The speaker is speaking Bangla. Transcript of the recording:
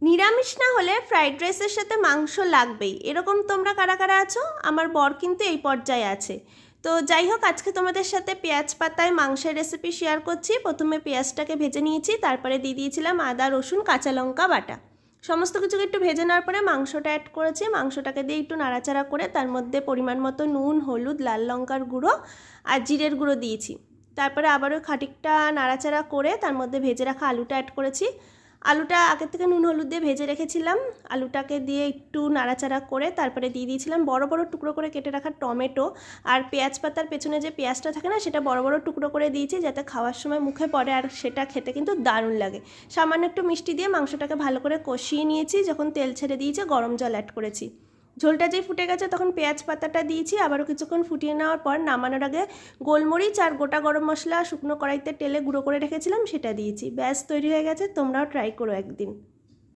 নিরামিষ না হলে ফ্রাইড রাইসের সাথে মাংস লাগবেই, এরকম তোমরা কারা কারা আছো? আমার বর কিন্তু এই পর্যায়ে আছে। তো যাই হোক, আজকে তোমাদের সাথে পেঁয়াজ পাতায় মাংসের রেসিপি শেয়ার করছি। প্রথমে পেঁয়াজটাকে ভেজে নিয়েছি, তারপরে দিয়ে দিয়েছিলাম আদা রসুন কাঁচা লঙ্কা বাটা। সমস্ত কিছুকে একটু ভেজে নেওয়ার পরে মাংসটা অ্যাড করেছি। মাংসটাকে দিয়ে একটু নাড়াচাড়া করে তার মধ্যে পরিমাণ মতো নুন, হলুদ, লাল লঙ্কার গুঁড়ো আর জিরের গুঁড়ো দিয়েছি। তারপরে আবারও খানিকটা নাড়াচাড়া করে তার মধ্যে ভেজে রাখা আলুটা অ্যাড করেছি। আলুটা আগের থেকে নুন হলুদ দিয়ে ভেজে রেখেছিলাম। আলুটাকে দিয়ে একটু নাড়াচাড়া করে তারপরে দিয়ে দিয়েছিলাম বড় বড় টুকরো করে কেটে রাখা টমেটো। আর পেঁয়াজ পাতার পেছনে যে পেঁয়াজটা থাকে না, সেটা বড় বড় টুকরো করে দিয়েছি যাতে খাওয়ার সময় মুখে পড়ে, আর সেটা খেতে কিন্তু দারুণ লাগে। সামান্য একটু মিষ্টি দিয়ে মাংসটাকে ভালো করে কষিয়ে নিয়েছি। যখন তেল ছেড়ে দিয়েছে গরম জল অ্যাড করেছি। ঝোলটা যেই ফুটে গেছে তখন পেঁয়াজ পাতাটা দিয়েছি। আবারও কিছুক্ষণ ফুটিয়ে নেওয়ার পর নামানোর আগে গোলমরিচ আর গোটা গরম মশলা শুকনো কড়াইতে তেলে গুঁড়ো করে রেখেছিলাম, সেটা দিয়েছি। ব্যাস তৈরি হয়ে গেছে, তোমরাও ট্রাই করো একদিন।